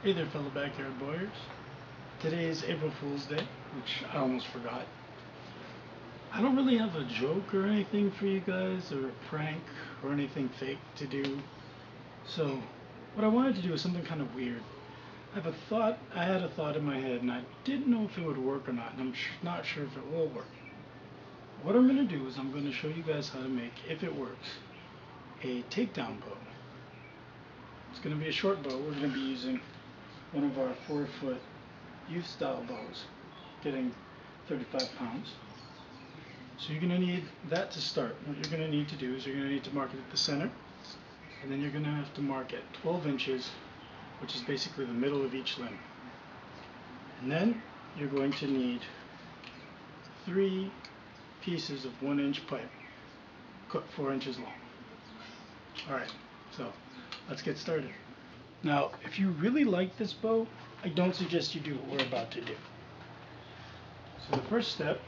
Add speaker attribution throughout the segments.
Speaker 1: Hey there, fellow backyard boyers. Today is April Fool's Day, which I almost forgot. I don't really have a joke or anything for you guys, or a prank, or anything fake to do. So, what I wanted to do is something kind of weird. I had a thought in my head, and I didn't know if it would work or not, and I'm not sure if it will work. What I'm going to do is I'm going to show you guys how to make, if it works, a takedown bow. It's going to be a short bow. We're going to be using one of our 4-foot youth style bows, getting 35 pounds. So you're going to need that to start. What you're going to need to do is you're going to need to mark it at the center, and then you're going to have to mark at 12 inches, which is basically the middle of each limb. And then you're going to need 3 pieces of 1-inch pipe, cut 4 inches long. Alright, so let's get started. Now, if you really like this bow, I don't suggest you do what we're about to do. So the first step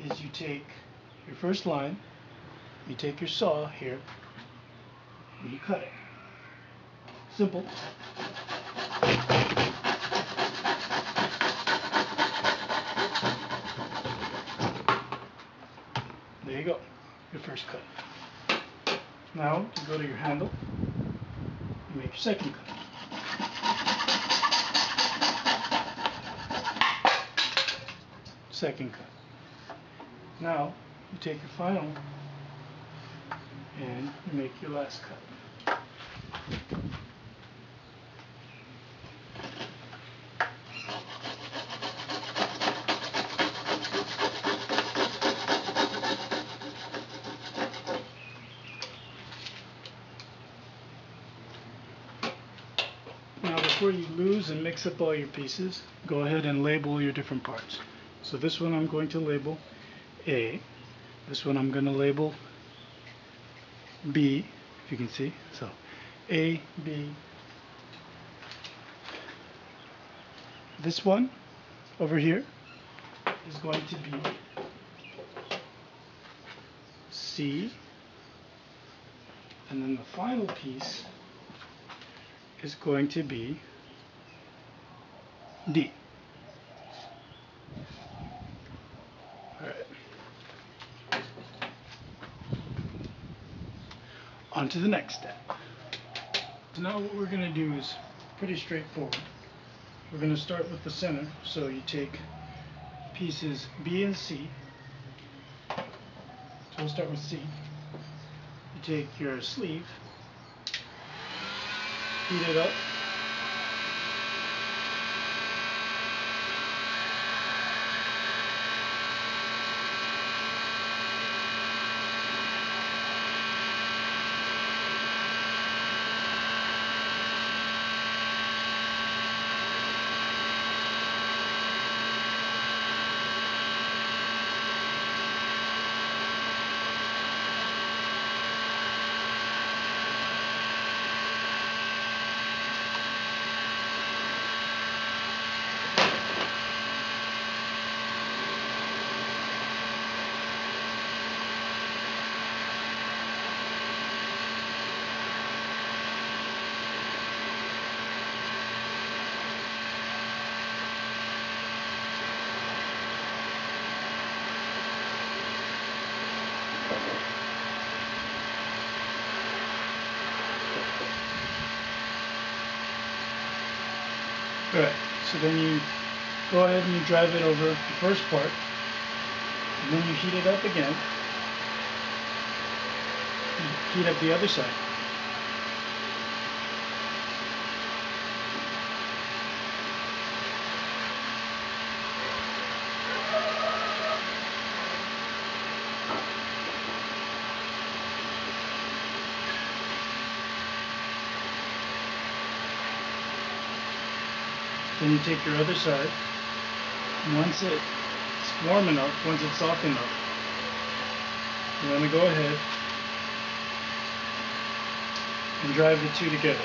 Speaker 1: is you take your first line, you take your saw here, and you cut it. Simple. There you go, your first cut. Now you go to your handle, you make your second cut. Second cut. Now you take your final and you make your last cut. Now before you lose and mix up all your pieces, go ahead and label your different parts. So this one I'm going to label A, this one I'm going to label B, if you can see. So A, B. This one over here is going to be C, and then the final piece is going to be D. Alright. On to the next step. So now what we're going to do is pretty straightforward. We're going to start with the center, so you take pieces B and C. So we'll start with C. You take your sleeve, heat it up, Alright, so then you go ahead and you drive it over the first part, and then you heat it up again. You heat up the other side. Then you take your other side, and once it's warm enough, once it's soft enough, you're going to go ahead and drive the two together.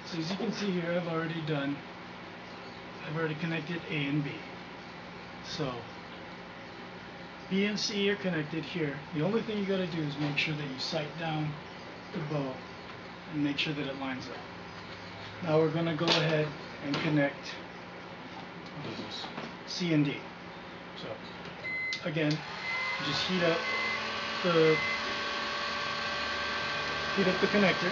Speaker 1: So as you can see here, I've already connected A and B. So B and C are connected here. The only thing you gotta do is make sure that you sight down the bow and make sure that it lines up. Now we're gonna go ahead and connect C and D. So again, just the heat up the connector.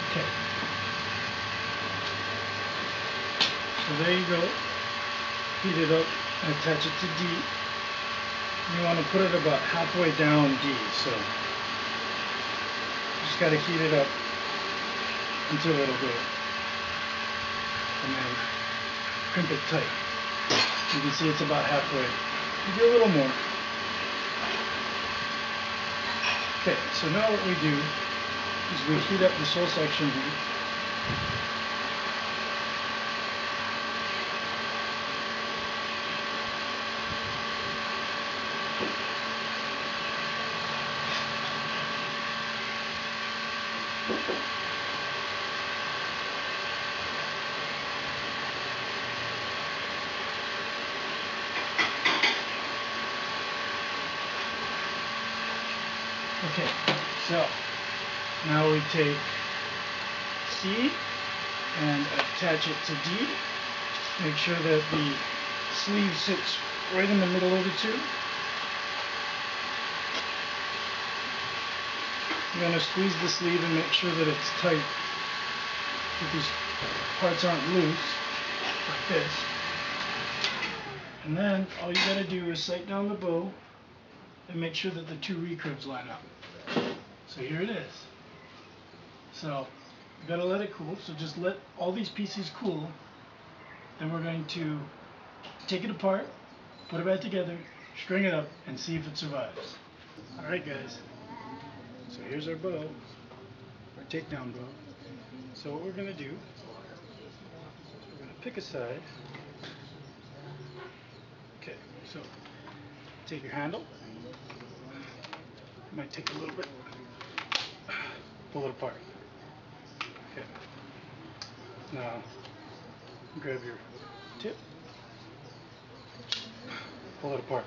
Speaker 1: Okay. So there you go. Heat it up and attach it to D. You want to put it about halfway down D. So just got to heat it up until it'll go. And then crimp it tight. You can see it's about halfway. Maybe a little more. Okay, so now what we do is we heat up this whole section here. Okay, so now we take C and attach it to D. Make sure that the sleeve sits right in the middle of the two. You're going to squeeze the sleeve and make sure that it's tight, that these parts aren't loose, like this. And then all you got to do is sight down the bow and make sure that the two recurves line up. So here it is. So you got to let it cool. So just let all these pieces cool. Then we're going to take it apart, put it back together, string it up, and see if it survives. Alright guys, so here's our bow, our takedown bow. So what we're going to do, we're going to pick a side. Okay, so take your handle. It might take a little bit. Pull it apart. Okay. Now, grab your tip. Pull it apart.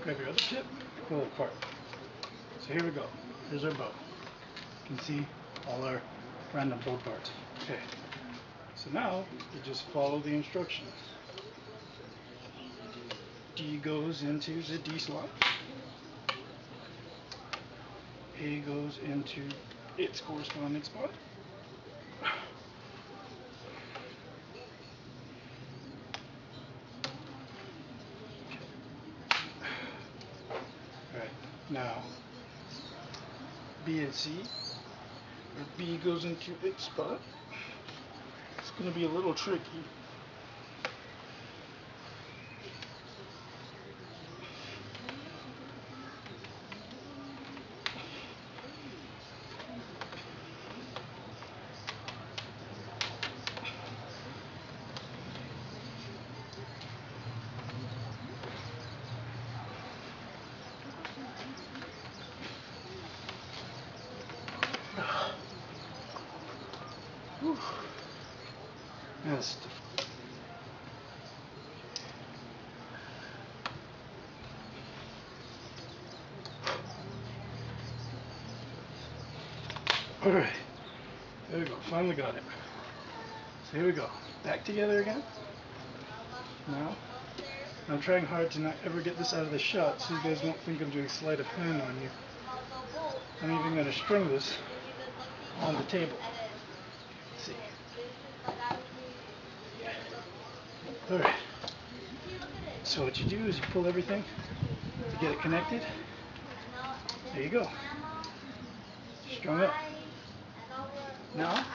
Speaker 1: Grab your other tip. Pull it apart. So here we go. Here's our bow. You can see all our random bow parts. Okay. So now, you just follow the instructions. D goes into the D slot. A goes into its corresponding spot. Alright, now B and C, where B goes into its spot. It's going to be a little tricky. Whew. That's difficult. Alright, there we go, finally got it. So here we go, back together again. Now, I'm trying hard to not ever get this out of the shot so you guys won't think I'm doing sleight of hand on you. I'm even going to string this on the table. Let's see. Alright, so what you do is you pull everything to get it connected. There you go. Strung up. Now,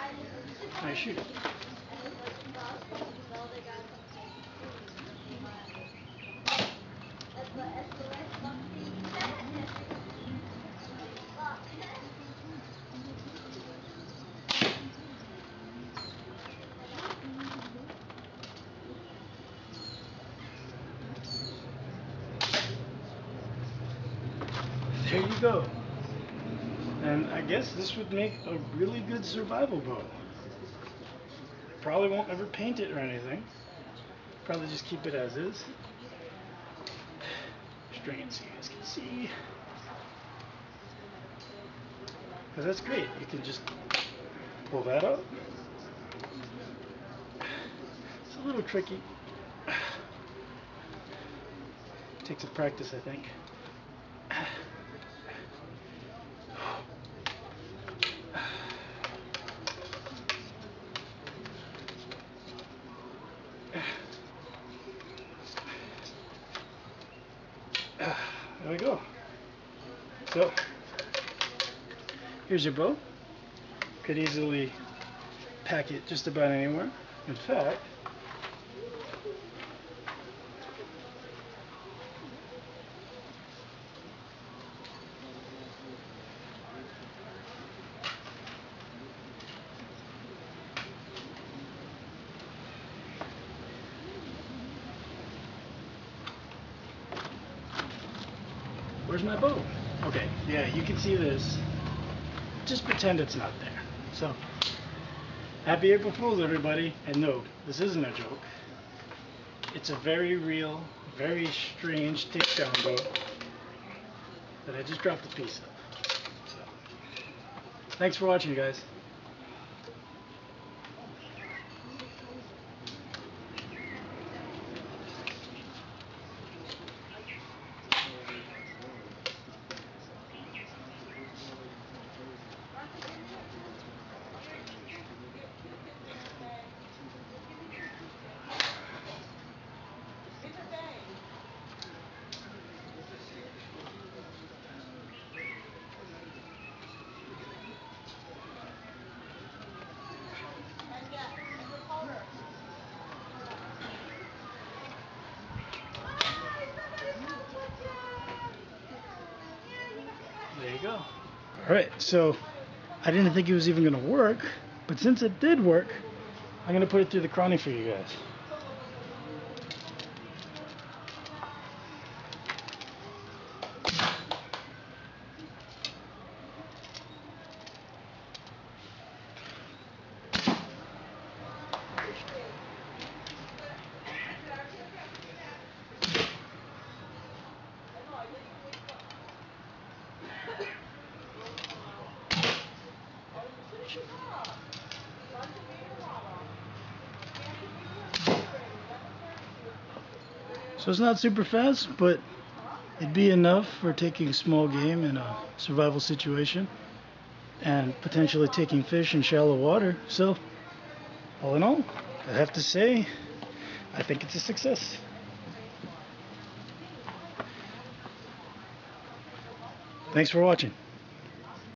Speaker 1: I shoot it. There you go. And I guess this would make a really good survival bow. Probably won't ever paint it or anything. Probably just keep it as is. String it so you guys can see. Because that's great. You can just pull that out. It's a little tricky. Takes some practice, I think. There we go. So, here's your bow. Could easily pack it just about anywhere. In fact, where's my bow? Okay, yeah, you can see this. Just pretend it's not there. So, happy April Fool's, everybody. And no, this isn't a joke. It's a very real, very strange takedown bow that I just dropped a piece of. So, thanks for watching, guys. There you go. Alright, so I didn't think it was even going to work, but since it did work, I'm going to put it through the crony for you guys. So it's not super fast, but it'd be enough for taking small game in a survival situation and potentially taking fish in shallow water. So all in all, I have to say, I think it's a success. Thanks for watching.